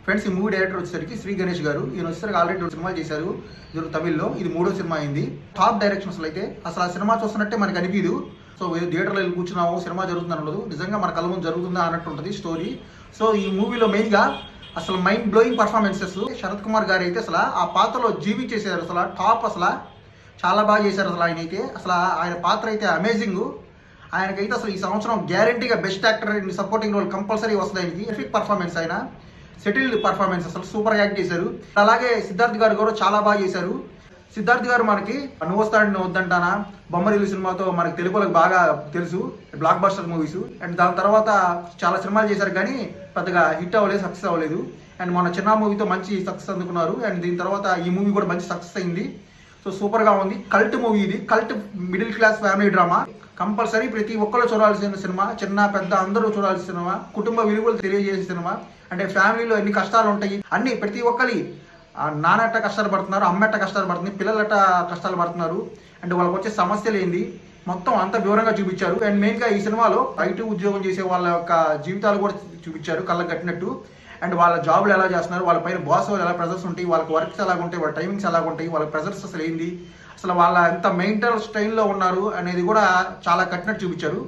Friends ఈ movie director వచ్చేసరికి శ్రీ గణేష్ గారు. ఈయన వచ్చేసరికి ఆల్రెడీ 2 సినిమాలు చేశారు. ఇది తమిళ్లో, ఇది 3వ సినిమా అయింది. టాప్ డైరెక్షన్ అసలు అయితే అసలు ఆ సినిమా చూస్తున్నట్టే మనకు అనిపించదు. సో థియేటర్లో వెళ్ళి కూర్చున్నాము, సినిమా జరుగుతుందని ఉండదు, నిజంగా మన కళ్ళ ముందు జరుగుతుందా అన్నట్టు ఉంటుంది స్టోరీ. సో ఈ మూవీలో మెయిన్గా అసలు mind blowing performances. Sarath Kumar గారు అయితే అసలు ఆ పాత్రలో జీవించేసారు. అసలు టాప్, అసలు చాలా బాగా చేశారు. అసలు ఆయన అయితే అసలు ఆయన పాత్ర అయితే అమేజింగ్. ఆయనకైతే అసలు ఈ సంవత్సరం గ్యారంటీగా best actor in supporting role compulsory వస్తుంది ఆయనకి. ఎఫిక్ పర్ఫార్మెన్స్, ఆయన సెటిల్డ్ పర్ఫార్మెన్స్, అసలు సూపర్ యాక్ట్ చేశారు. అలాగే సిద్ధార్థ్ గారు కూడా చాలా బాగా చేశారు. సిద్ధార్థ్ గారు మనకి నువ్వు వస్తాడు వద్దంటానా, బొమ్మరిల్లు సినిమాతో మనకి తెలుగులకు బాగా తెలుసు, బ్లాక్ బస్టర్ మూవీస్. అండ్ దాని తర్వాత చాలా సినిమాలు చేశారు కానీ పెద్దగా హిట్ అవ్వలేదు, సక్సెస్ అవ్వలేదు. అండ్ మన చిన్న మూవీతో మంచి సక్సెస్ అందుకున్నారు. అండ్ దీని తర్వాత ఈ మూవీ కూడా మంచి సక్సెస్ అయింది. సో సూపర్గా ఉంది. కల్ట్ మూవీ ఇది, cult middle class family drama. Compulsory ప్రతి ఒక్కరు చూడాల్సిన సినిమా, చిన్న పెద్ద అందరూ చూడాల్సిన సినిమా, కుటుంబ విలువలు తెలియజేసే సినిమా. అంటే ఫ్యామిలీలో ఎన్ని కష్టాలు ఉంటాయి అన్ని ప్రతి ఒక్కరి, నాన్నట్ట కష్టాలు పడుతున్నారు, అమ్మట్ట కష్టాలు పడుతుంది, పిల్లలట కష్టాలు పడుతున్నారు, అండ్ వాళ్ళకి వచ్చే సమస్యలు ఏంది మొత్తం అంత వివరంగా చూపించారు. అండ్ మెయిన్గా ఈ సినిమాలో ఐటీ ఉద్యోగం చేసే వాళ్ళ యొక్క జీవితాలు కూడా చూపించారు కళ్ళకు కట్టినట్టు. అండ్ వాళ్ళ జాబ్లు ఎలా చేస్తున్నారు, వాళ్ళ పైన బాస్ ఎలా ప్రెజర్స్ ఉంటాయి, వాళ్ళకి వర్క్స్ ఎలాగ ఉంటాయి, వాళ్ళ టైమింగ్స్ ఎలాగ ఉంటాయి, వాళ్ళ ప్రెజర్స్ అసలు ఏంది, అసలు వాళ్ళ ఎంత మెంటల్ స్టైల్లో ఉన్నారు అనేది కూడా చాలా కట్టినట్టు చూపించారు.